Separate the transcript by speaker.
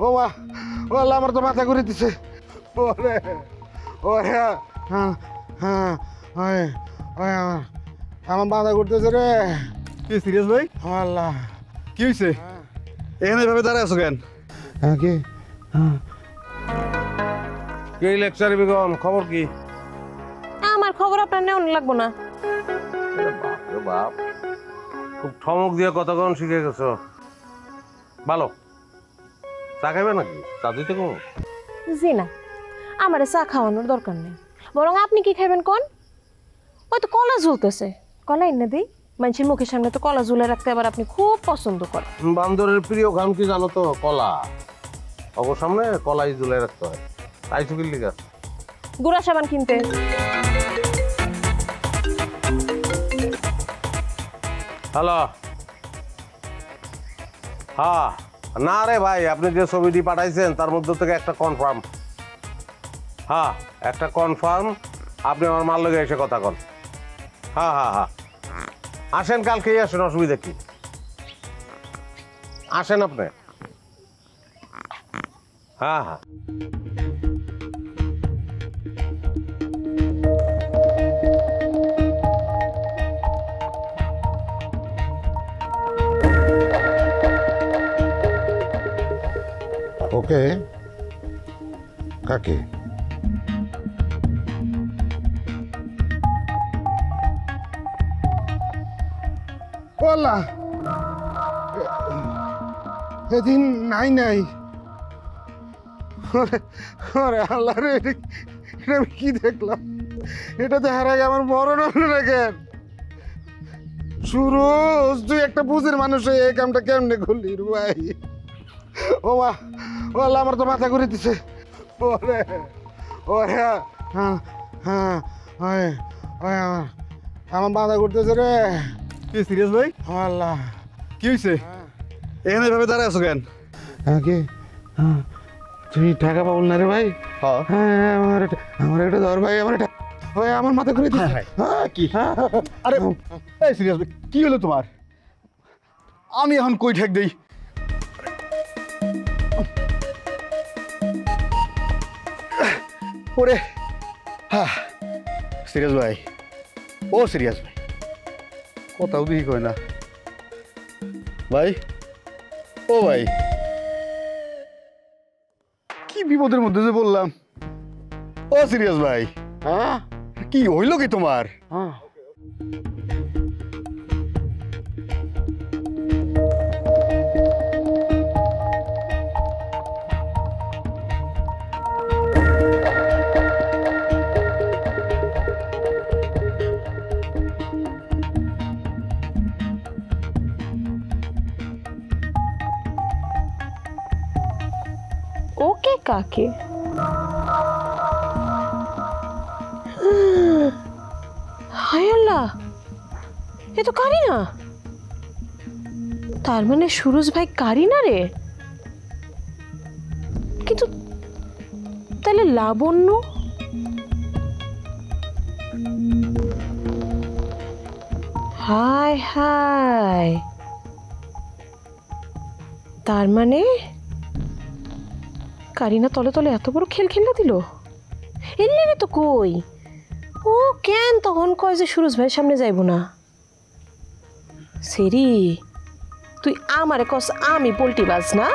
Speaker 1: ও মা, ও আল্লাহ, আমার তো মাথা ঘুরে দিছে। ওরে ওরে, হ্যাঁ হ্যাঁ, ওই ওই আমার মাথা ঘুরতেছে রে।
Speaker 2: কি সিরিয়াস ভাই?
Speaker 1: আল্লাহ,
Speaker 2: কি হয়েছে? এখানে এভাবে দাঁড়ায় আছো কেন?
Speaker 1: হ্যাঁ কি? হ্যাঁ
Speaker 3: কি লেকচার বেগম, খবর কি?
Speaker 4: আমার খবর আপনার নেওয়া লাগবো না।
Speaker 3: বাপ রে বাপ, খুব ঠমক দিয়ে কথা কন শিখে গেছো। ভালো, চা খাইবে নাকি? চা দিতে কম।
Speaker 4: জি না, আমার চা খাওয়ানোর দরকার নেই, বরং আপনি কি খাবেন কোন? ওই তো কলা ঝুলতেছে, কলা এনে দিই। মানুষের মুখের সামনে তো কলা ঝুলে রাখতে আবার আপনি খুব পছন্দ করেন।
Speaker 3: বান্দরের প্রিয় গান কি জানো তো? কলা। অবর সামনে কলাই ঝুলে রাখতে হয়। তাই চুকির লিগা
Speaker 4: গুড়া সাবান কিনতে।
Speaker 3: হ্যালো, হ্যাঁ না রে ভাই, আপনি যে ছবিটি পাঠাইছেন তার মধ্যে থেকে একটা কনফার্ম। হ্যাঁ, একটা কনফার্ম। আপনি আমার মাল লগে এসে কথা কন। হ্যাঁ হ্যাঁ হ্যাঁ, আসেন, কালকেই আসেন, অসুবিধা কি? আসেন আপনি। হ্যাঁ হ্যাঁ,
Speaker 1: ওকে, কাকে? ওলা, এদিন নাই নাই। আরে আল্লাহ রে, এটা আমি কি দেখলাম? এটা দেখার আগে আমার মরণ হলো না কেন? সুরজ, তুই একটা বুঝের মানুষ হয়ে এই কামটা কেমনে করলি রে ভাই? ও মা, ও আল্লাহ, আমার তো মাথা ঘুরে দিছে। ওরে ওরে, হ্যাঁ হ্যাঁ, ওই ওই আমার মাথা ঘুরতেছে রে।
Speaker 2: কি সিরিয়াস ভাই?
Speaker 1: আল্লাহ,
Speaker 2: কি হয়েছে? এখানে এভাবে দাঁড়ায় আছো কেন?
Speaker 1: হ্যাঁ কি? হ্যাঁ, তুই টাকা পাবো না রে ভাই?
Speaker 2: হ্যাঁ।
Speaker 1: হ্যাঁ, আমার একটা ধর ভাই, আমার একটা, ওই আমার মাথা ঘুরে দিছে। হ্যাঁ
Speaker 2: কি? আরে এই সিরিয়াস ভাই, কি হলো তোমার? আমি এখন কই ঠেক দেই? ওরে, হ্যাঁ সিরিয়াস ভাই, ও সিরিয়াস ভাই, কথাও দেখি কয় না ভাই। ও ভাই, কি বিপদের মধ্যে যে বললাম। ও সিরিয়াস ভাই,
Speaker 1: হ্যাঁ
Speaker 2: কি হইল কি তোমার?
Speaker 1: হ্যাঁ,
Speaker 4: ওকে কাকে? হায় আল্লাহ, এ তো কারিনা। তার মানে সুরজ ভাই কারিনা রে। কিন্তু তাহলে লাবণ্য? হায় হায়, তার মানে কারিনা তলে তলে এত বড় খেল খেলনা দিল। এর লেগে তো কই, ও কেন তখন কয় যে সুরজ ভাইয়ের সামনে যাইব না? সেরি, তুই আমারে কস আমি পোল্টি বাজ না?